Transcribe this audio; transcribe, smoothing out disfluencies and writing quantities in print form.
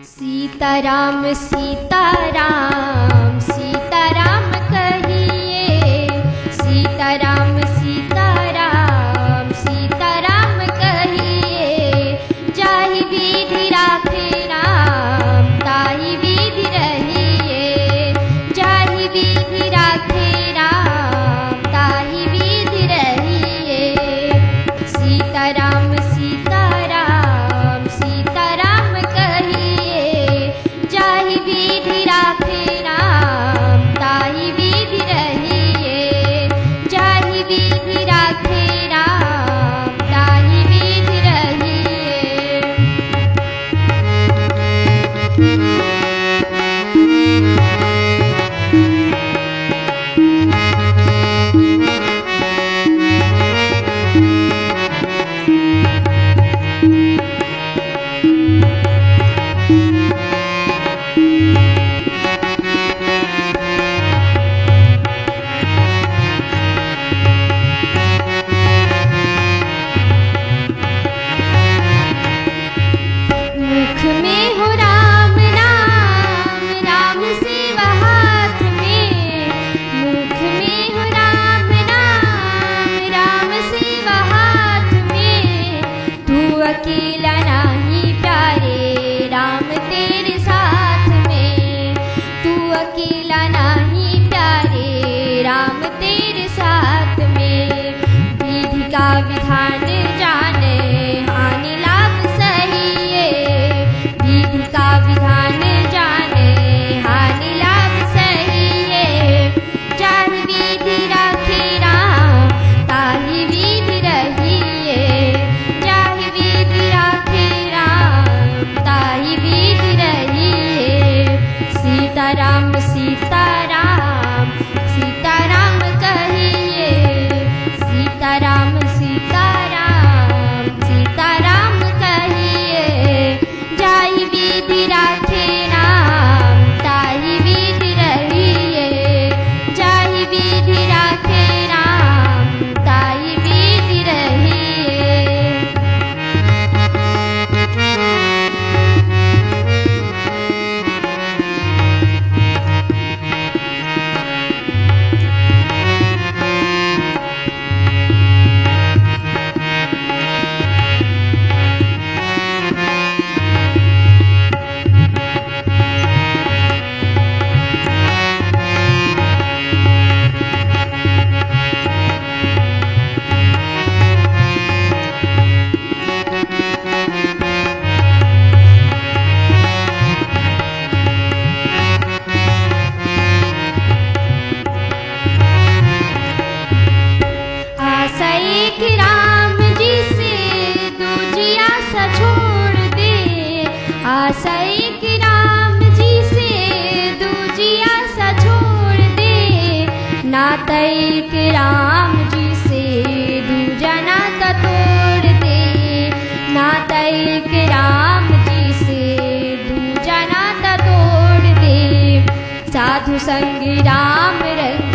सीताराम सीताराम सीताराम कहिए, सीताराम सीताराम सीताराम कहिए। जाहि विधि राखे राम ताहि विधि रहिए, जाहि विधि राखे राम ताहि विधि रहिए। सीताराम सीताराम सीताराम कहिए, जाहि विधि राखे राम ताहि विधि रहिए, जाहि विधि राखे राम ताहि विधि रहिए। मुख में हो राम नाम, राम सेवा हाथ में। मुख में हो राम नाम, राम सेवा हाथ में। तू अकेला नहीं प्यारे, राम तेरे साथ में। तू अकेला नहीं प्यारे, राम तेरे साथ में। विधि का विधान जाने, हानि लाभ सहिए। विधि का विधान जाने, हानि लाभ सहिए। जाहि विधि राखे राम ताहि विधि रहिए, जाहि विधि राखे राम ताहि विधि रहिए। सीताराम सीताराम सीताराम कहिए, सीताराम सीताराम सीताराम कहिए। जाहि विधि राखे राम ताहि विधि रहिए, जाहि विधि राखे राम ताहि विधि रहिए। आशा एक राम जी से दूजी आशा छोड़ दे। आशा एक राम जी से दूजी आशा छोड़ दे। नाता एक राम जी से दूजा नाता तोड़ दे। नाता एक राम जी से दूजा नाता तोड़ दे। साधु संग राम रंग